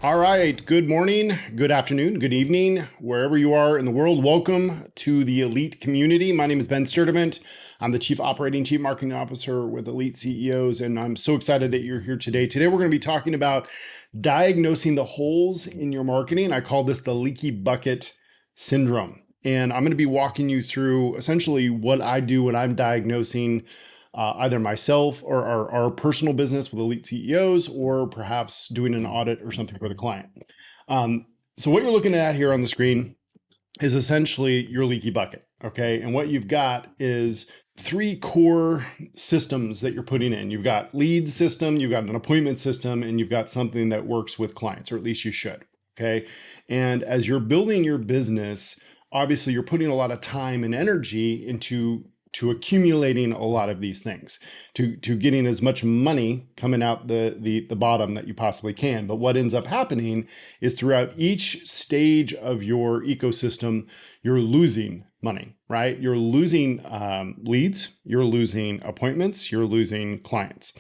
All right. Good morning, good afternoon, good evening, wherever you are in the world. Welcome to the Elite community. My name is Ben Sturdivant. I'm the Chief Marketing Officer with Elite CEOs, and I'm so excited that you're here today. Today, we're going to be talking about diagnosing the holes in your marketing. I call this the leaky bucket syndrome. And I'm going to be walking you through essentially what I do when I'm diagnosing either myself or our personal business with Elite CEOs, or perhaps doing an audit or something for the client. So what you're looking at here on the screen is essentially your leaky bucket, okay? And what you've got is three core systems that you're putting in. You've got lead system, you've got an appointment system, and you've got something that works with clients, or at least you should, okay? And as you're building your business, obviously you're putting a lot of time and energy into accumulating a lot of these things, to getting as much money coming out the bottom that you possibly can. But what ends up happening is throughout each stage of your ecosystem, you're losing money, right? You're losing leads, you're losing appointments, you're losing clients.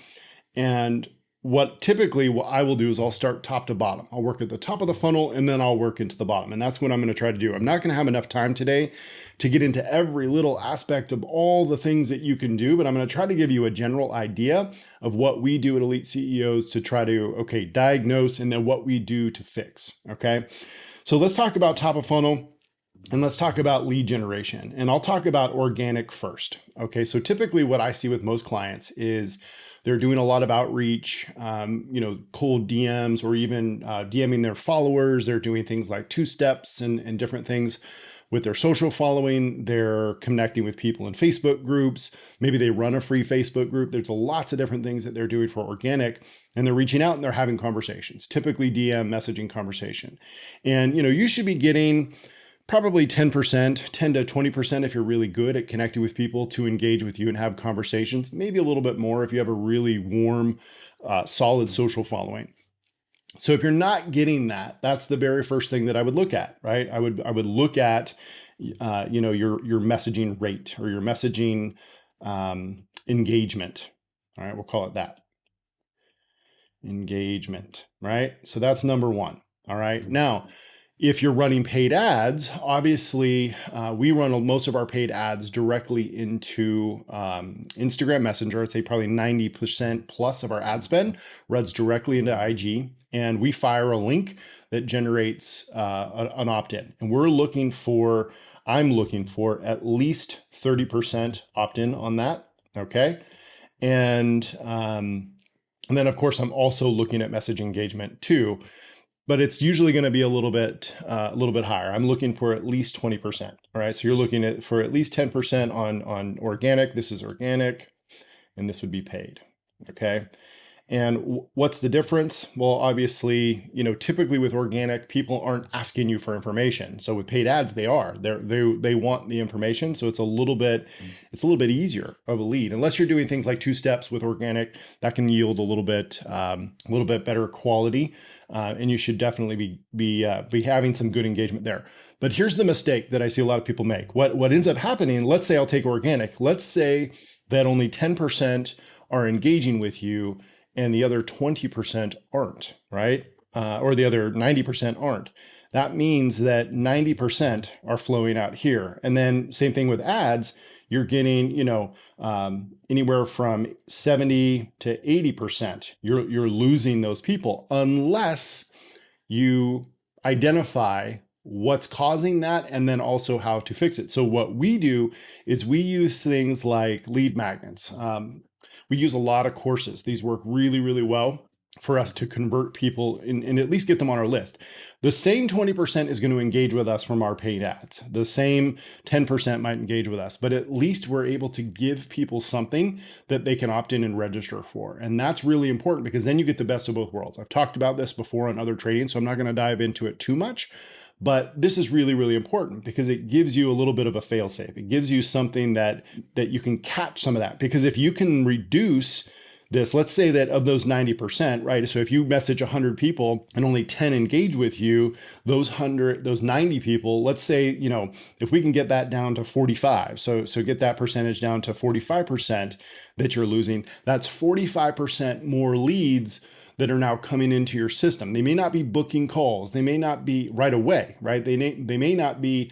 And what I will do is I'll start top to bottom. I'll work at the top of the funnel and then I'll work into the bottom. And that's what I'm going to try to do. I'm not going to have enough time today to get into every little aspect of all the things that you can do, but I'm going to try to give you a general idea of what we do at Elite CEOs to try to, diagnose, and then what we do to fix. Okay. So let's talk about top of funnel. And let's talk about lead generation. And I'll talk about organic first. Okay. So typically what I see with most clients is they're doing a lot of outreach, cold DMs, or even DMing their followers. They're doing things like 2-steps and different things with their social following. They're connecting with people in Facebook groups. Maybe they run a free Facebook group. There's lots of different things that they're doing for organic, and they're reaching out and they're having conversations, typically DM messaging conversation. And, you should be getting probably 10%, 10 to 20% if you're really good at connecting with people to engage with you and have conversations, maybe a little bit more if you have a really warm, solid social following. So if you're not getting that, that's the very first thing that I would look at, right? I would look at, your messaging rate, or your messaging engagement. All right, we'll call it that. Engagement, right? So that's number one. All right. Now, if you're running paid ads, obviously we run most of our paid ads directly into Instagram Messenger. I'd say probably 90% plus of our ad spend runs directly into IG, and we fire a link that generates an opt-in. And I'm looking for at least 30% opt-in on that. Okay. And then of course I'm also looking at message engagement too. But it's usually going to be a little bit higher. I'm looking for at least 20%. All right. So you're looking for at least 10% on organic. This is organic, and this would be paid. Okay. And what's the difference? Well, obviously, typically with organic, people aren't asking you for information. So with paid ads, they are. They want the information. So it's a little bit easier of a lead, unless you're doing things like 2-steps with organic. That can yield a little bit better quality, and you should definitely be having some good engagement there. But here's the mistake that I see a lot of people make. What ends up happening? Let's say I'll take organic. Let's say that only 10% are engaging with you, and the other 20% aren't, right? Or the other 90% aren't. That means that 90% are flowing out here. And then same thing with ads, you're getting, anywhere from 70 to 80%. You're losing those people unless you identify what's causing that, and then also how to fix it. So what we do is we use things like lead magnets. We use a lot of courses. These work really, really well for us to convert people and at least get them on our list. The same 20% is going to engage with us from our paid ads. The same 10% might engage with us, but at least we're able to give people something that they can opt in and register for. And that's really important, because then you get the best of both worlds. I've talked about this before on other trainings, so I'm not going to dive into it too much. But this is really, really important, because it gives you a little bit of a fail-safe. It gives you something that you can catch some of that. Because if you can reduce this, let's say that of those 90%, right? So if you message 100 people and only 10 engage with you, those 90 people, let's say, if we can get that down to 45, so get that percentage down to 45% that you're losing, that's 45% more leads that are now coming into your system. They may not be booking calls. They may not be right away, right? They may not be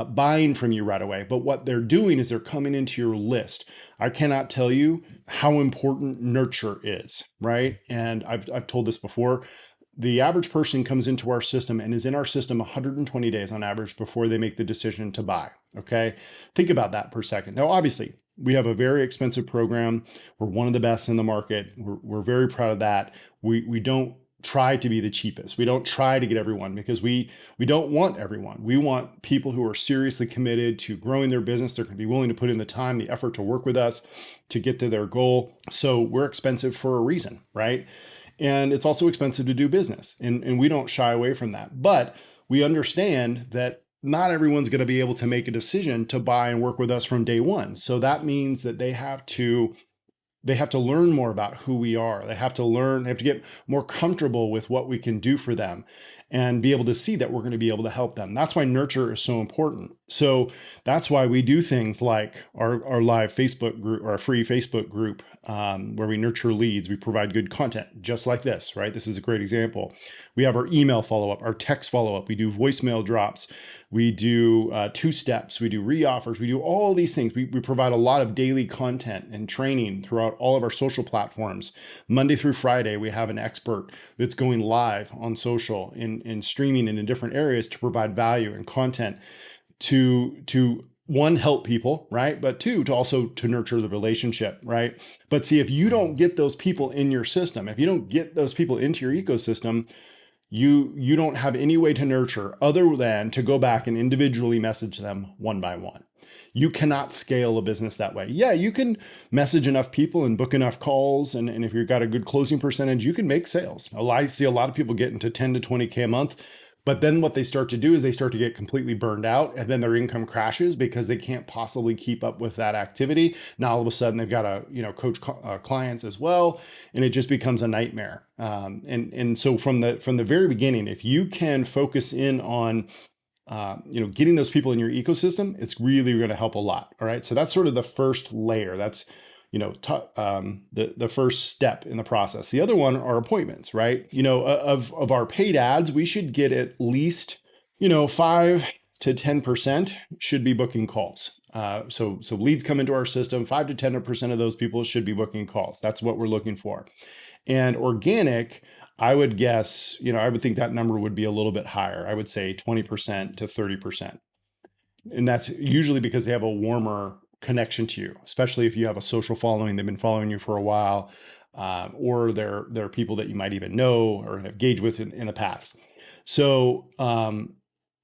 buying from you right away, but what they're doing is they're coming into your list. I cannot tell you how important nurture is, right? And I've told this before. The average person comes into our system and is in our system 120 days on average before they make the decision to buy. Okay. Think about that per second. Now, obviously, we have a very expensive program. We're one of the best in the market. We're very proud of that. We don't try to be the cheapest. We don't try to get everyone because we don't want everyone. We want people who are seriously committed to growing their business. They're going to be willing to put in the time, the effort to work with us to get to their goal. So we're expensive for a reason, right? And it's also expensive to do business. And we don't shy away from that. But we understand that not everyone's going to be able to make a decision to buy and work with us from day one. So that means that they have to learn more about who we are. They have to get more comfortable with what we can do for them and be able to see that we're going to be able to help them. That's why nurture is so important. So that's why we do things like our live Facebook group or our free Facebook group where we nurture leads. We provide good content just like this, right? This is a great example. We have our email follow-up, our text follow-up. We do voicemail drops. We do 2-steps. We do re-offers. We do all these things. We provide a lot of daily content and training throughout all of our social platforms. Monday through Friday, we have an expert that's going live on social and streaming and in different areas to provide value and content to one, help people, right? But two, to also to nurture the relationship, right? But see, if you don't get those people in your system, if you don't get those people into your ecosystem, you don't have any way to nurture other than to go back and individually message them one by one. You cannot scale a business that way. Yeah, you can message enough people and book enough calls. And if you've got a good closing percentage, you can make sales. I see a lot of people get into 10 to 20K a month. But then what they start to do is they start to get completely burned out and then their income crashes because they can't possibly keep up with that activity. Now, all of a sudden they've got to, coach clients as well. And it just becomes a nightmare. And so from the very beginning, if you can focus in on, getting those people in your ecosystem, it's really going to help a lot. All right. So that's sort of the first layer. That's, the first step in the process. The other one are appointments, right? Of our paid ads, we should get at least, 5 to 10% should be booking calls. So leads come into our system, 5 to 10% of those people should be booking calls. That's what we're looking for. And organic, I would guess, I would think that number would be a little bit higher. I would say 20% to 30%. And that's usually because they have a warmer connection to you, especially if you have a social following, they've been following you for a while, or they're people that you might even know or have engaged with in the past. So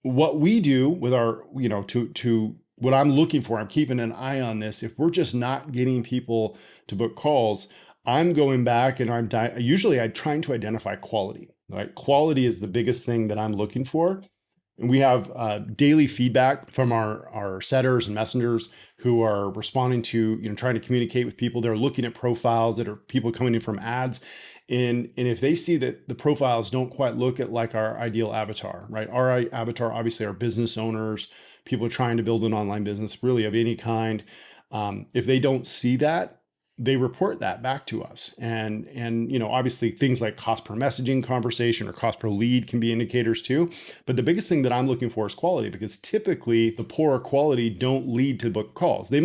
what we do with our, to what I'm looking for, I'm keeping an eye on this. If we're just not getting people to book calls, I'm going back and I'm trying to identify quality. Right? Quality is the biggest thing that I'm looking for. And we have daily feedback from our setters and messengers who are responding to, trying to communicate with people. They're looking at profiles that are people coming in from ads. And if they see that the profiles don't quite look at like our ideal avatar, right? Our avatar obviously are business owners, people trying to build an online business really of any kind. If they don't see that, they report that back to us. And obviously things like cost per messaging conversation or cost per lead can be indicators too. But the biggest thing that I'm looking for is quality, because typically the poorer quality don't lead to book calls. You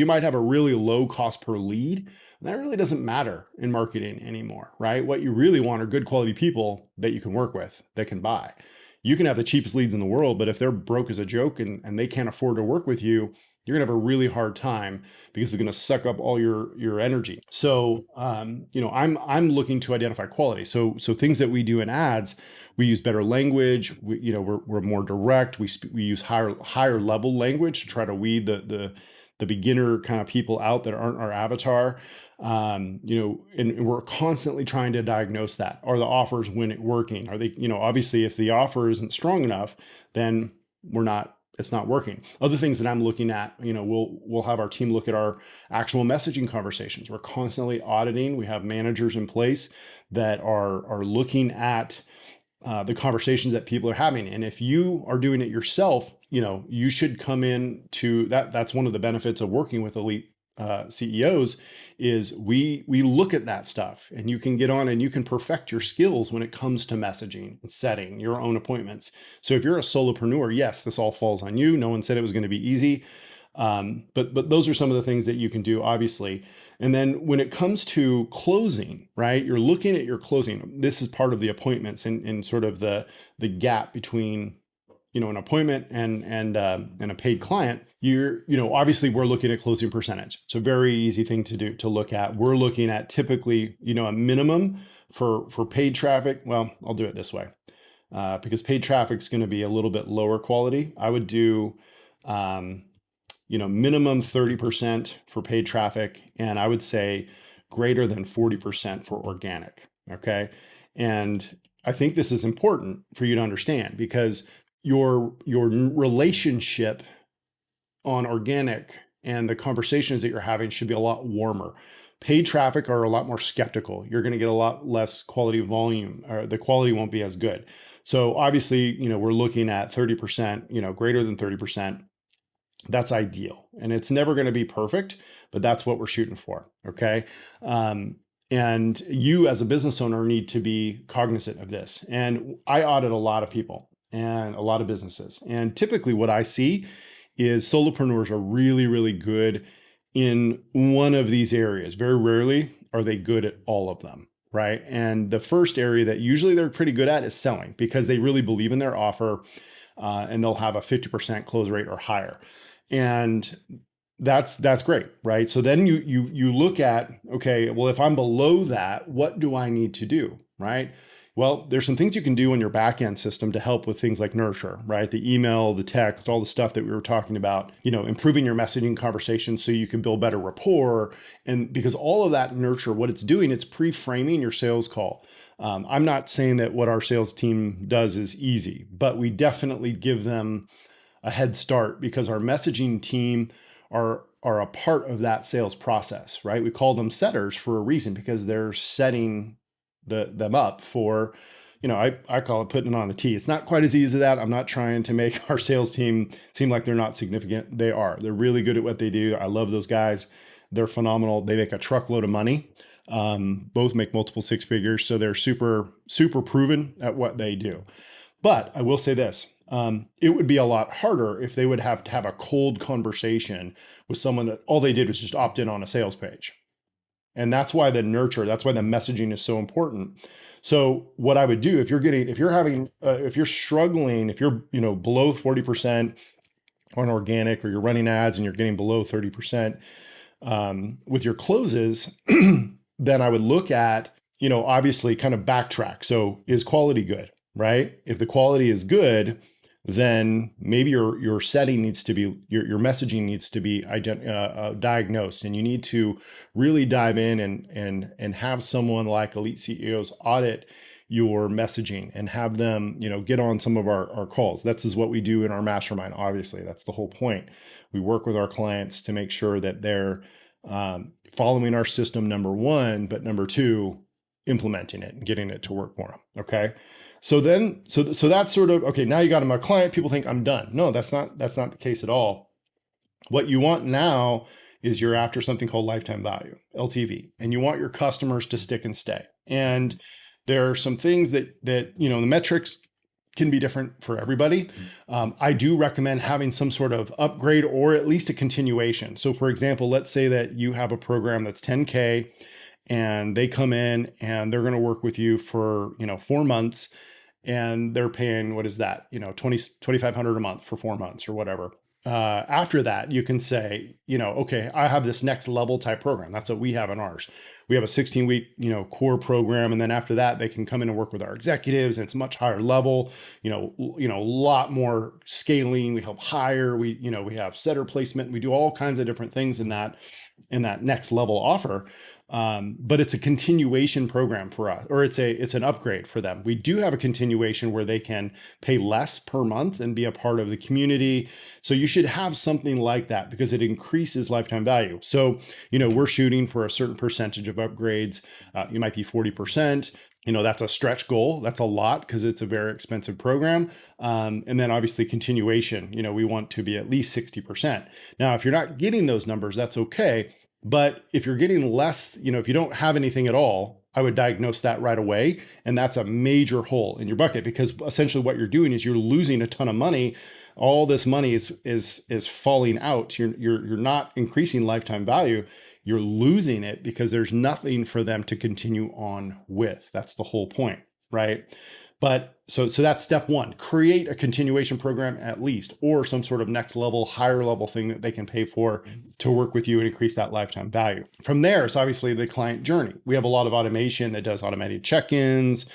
might have a really low cost per lead. And that really doesn't matter in marketing anymore, right? What you really want are good quality people that you can work with, that can buy. You can have the cheapest leads in the world, but if they're broke as a joke and they can't afford to work with you, you're gonna have a really hard time because they're gonna suck up all your energy. So, I'm looking to identify quality. So things that we do in ads, we use better language. We're more direct. We use higher level language to try to weed the beginner kind of people out that aren't our avatar. And we're constantly trying to diagnose that. Are the offers working? Are they, obviously if the offer isn't strong enough, then it's not working. Other things that I'm looking at, we'll have our team look at our actual messaging conversations. We're constantly auditing. We have managers in place that are looking at the conversations that people are having. And if you are doing it yourself, you should come in to that. That's one of the benefits of working with elite CEOs is we look at that stuff, and you can get on and you can perfect your skills when it comes to messaging and setting your own appointments. So if you're a solopreneur, yes, this all falls on you. No one said it was going to be easy. But those are some of the things that you can do, obviously. And then when it comes to closing, right, you're looking at your closing. This is part of the appointments and sort of the gap between an appointment and a paid client. Obviously we're looking at closing percentage. It's a very easy thing to look at. We're looking at typically, a minimum for paid traffic. Well, I'll do it this way, because paid traffic is going to be a little bit lower quality. I would do, minimum 30% for paid traffic, and I would say greater than 40% for organic. Okay. And I think this is important for you to understand, because your relationship on organic and the conversations that you're having should be a lot warmer. Paid traffic are a lot more skeptical. You're going to get a lot less quality volume, or the quality won't be as good. So obviously, we're looking at 30%, greater than 30%. That's ideal. And it's never going to be perfect, but that's what we're shooting for. Okay. And you as a business owner need to be cognizant of this. And I audit a lot of people and a lot of businesses. And typically what I see is solopreneurs are really, really good in one of these areas. Very rarely are they good at all of them, right? And the first area that usually they're pretty good at is selling, because they really believe in their offer, and they'll have a 50% close rate or higher. And that's great, right? So then you look at, okay, well, if I'm below that, what do I need to do, right? Well, there's some things you can do in your back-end system to help with things like nurture, right? The email, the text, all the stuff that we were talking about, improving your messaging conversations so you can build better rapport. And because all of that nurture, what it's doing, it's pre-framing your sales call. I'm not saying that what our sales team does is easy, but we definitely give them a head start, because our messaging team are a part of that sales process, right? We call them setters for a reason, because they're setting them up for, I call it putting it on the tee. It's not quite as easy as that. I'm not trying to make our sales team seem like they're not significant. They are. They're really good at what they do. I love those guys. They're phenomenal. They make a truckload of money. Both make multiple six figures. So they're super, super proven at what they do. But I will say this, it would be a lot harder if they would have to have a cold conversation with someone that all they did was just opt in on a sales page. And that's why the nurture, that's why the messaging is so important. So what I would do, if you're struggling, if you're, below 40% on organic, or you're running ads and you're getting below 30%, with your closes, then I would look at, obviously kind of backtrack. So is quality good, right? If the quality is good, then maybe your setting needs to be, your messaging needs to be diagnosed, and you need to really dive in and have someone like Elite CEOs audit your messaging and have them, get on some of our calls. This is what we do in our mastermind. Obviously, that's the whole point. We work with our clients to make sure that they're following our system, number one, but number two, implementing it and getting it to work for them. Okay. So that's sort of, okay, now you got them a client, people think I'm done. No, that's not the case at all. What you want now is you're after something called lifetime value, LTV, and you want your customers to stick and stay. And there are some things that the metrics can be different for everybody. I do recommend having some sort of upgrade or at least a continuation. So for example, let's say that you have a program that's 10K and they come in and they're going to work with you for, 4 months, and they're paying, what is that? $2,500 a month for 4 months or whatever. After that, you can say, okay, I have this next level type program. That's what we have in ours. We have a 16-week, core program. And then after that, they can come in and work with our executives, and it's much higher level, a lot more scaling. We help hire, we have setter placement. We do all kinds of different things in that next level offer. But it's a continuation program for us, or it's an upgrade for them. We do have a continuation where they can pay less per month and be a part of the community. So you should have something like that because it increases lifetime value. So, we're shooting for a certain percentage of upgrades. You might be 40%. That's a stretch goal. That's a lot because it's a very expensive program. And then obviously continuation, we want to be at least 60%. Now, if you're not getting those numbers, that's okay. But if you're getting less, if you don't have anything at all, I would diagnose that right away. And that's a major hole in your bucket because essentially what you're doing is you're losing a ton of money. All this money is falling out. You're not increasing lifetime value. You're losing it because there's nothing for them to continue on with. That's the whole point, right? But so that's step one, create a continuation program at least, or some sort of next level, higher level thing that they can pay for to work with you and increase that lifetime value. From there, it's obviously the client journey. We have a lot of automation that does automated check-ins.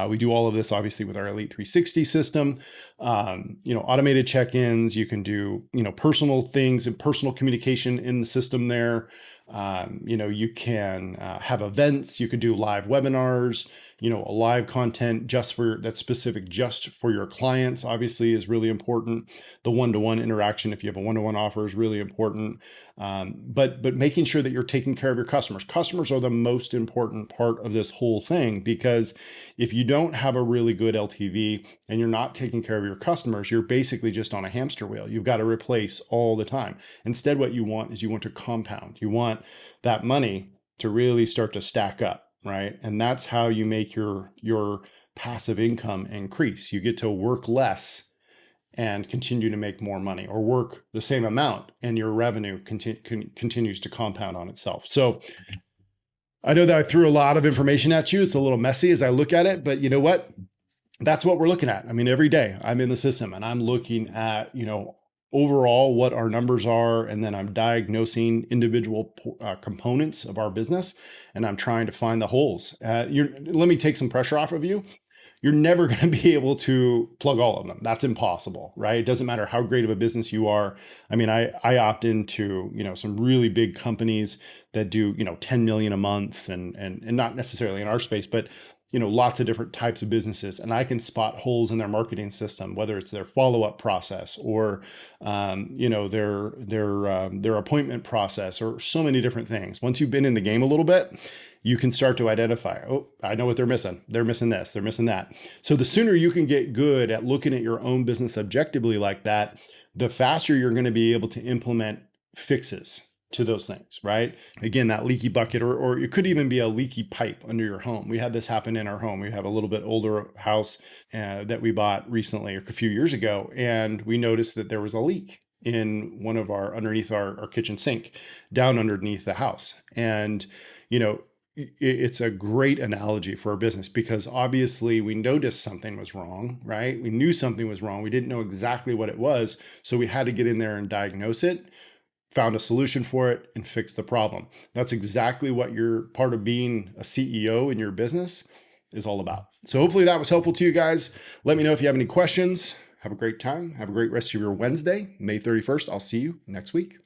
We do all of this obviously with our Elite 360 system. Automated check-ins, you can do, personal things and personal communication in the system there. You can have events, you could do live webinars, a live content that's specific just for your clients, obviously is really important. The one-to-one interaction, if you have a one-to-one offer, is really important. But making sure that you're taking care of your customers. Customers are the most important part of this whole thing because if you don't have a really good LTV and you're not taking care of your customers, you're basically just on a hamster wheel. You've got to replace all the time. Instead, what you want is you want to compound. You want that money to really start to stack up. Right. And that's how you make your passive income increase. You get to work less and continue to make more money, or work the same amount and your revenue continues to compound on itself. So I know that I threw a lot of information at you. It's a little messy as I look at it, but you know what? That's what we're looking at. I mean, every day I'm in the system and I'm looking at, overall what our numbers are, and then I'm diagnosing individual components of our business, and I'm trying to find the holes. Let me take some pressure off of you. You're never going to be able to plug all of them. That's impossible, right? It doesn't matter how great of a business you are. I mean, I opt into, some really big companies that do, 10 million a month and not necessarily in our space, but lots of different types of businesses, and I can spot holes in their marketing system, whether it's their follow-up process or, their appointment process, or so many different things. Once you've been in the game a little bit, you can start to identify, oh, I know what they're missing. They're missing this, they're missing that. So the sooner you can get good at looking at your own business objectively like that, the faster you're going to be able to implement fixes to those things, right? Again, that leaky bucket, or it could even be a leaky pipe under your home. We had this happen in our home. We have a little bit older house that we bought recently, or a few years ago, and we noticed that there was a leak in one of underneath our kitchen sink, down underneath the house. And, it's a great analogy for our business because obviously we noticed something was wrong, right? We knew something was wrong. We didn't know exactly what it was. So we had to get in there and diagnose it, found a solution for it, and fixed the problem. That's exactly what your part of being a CEO in your business is all about. So hopefully that was helpful to you guys. Let me know if you have any questions. Have a great time. Have a great rest of your Wednesday, May 31st. I'll see you next week.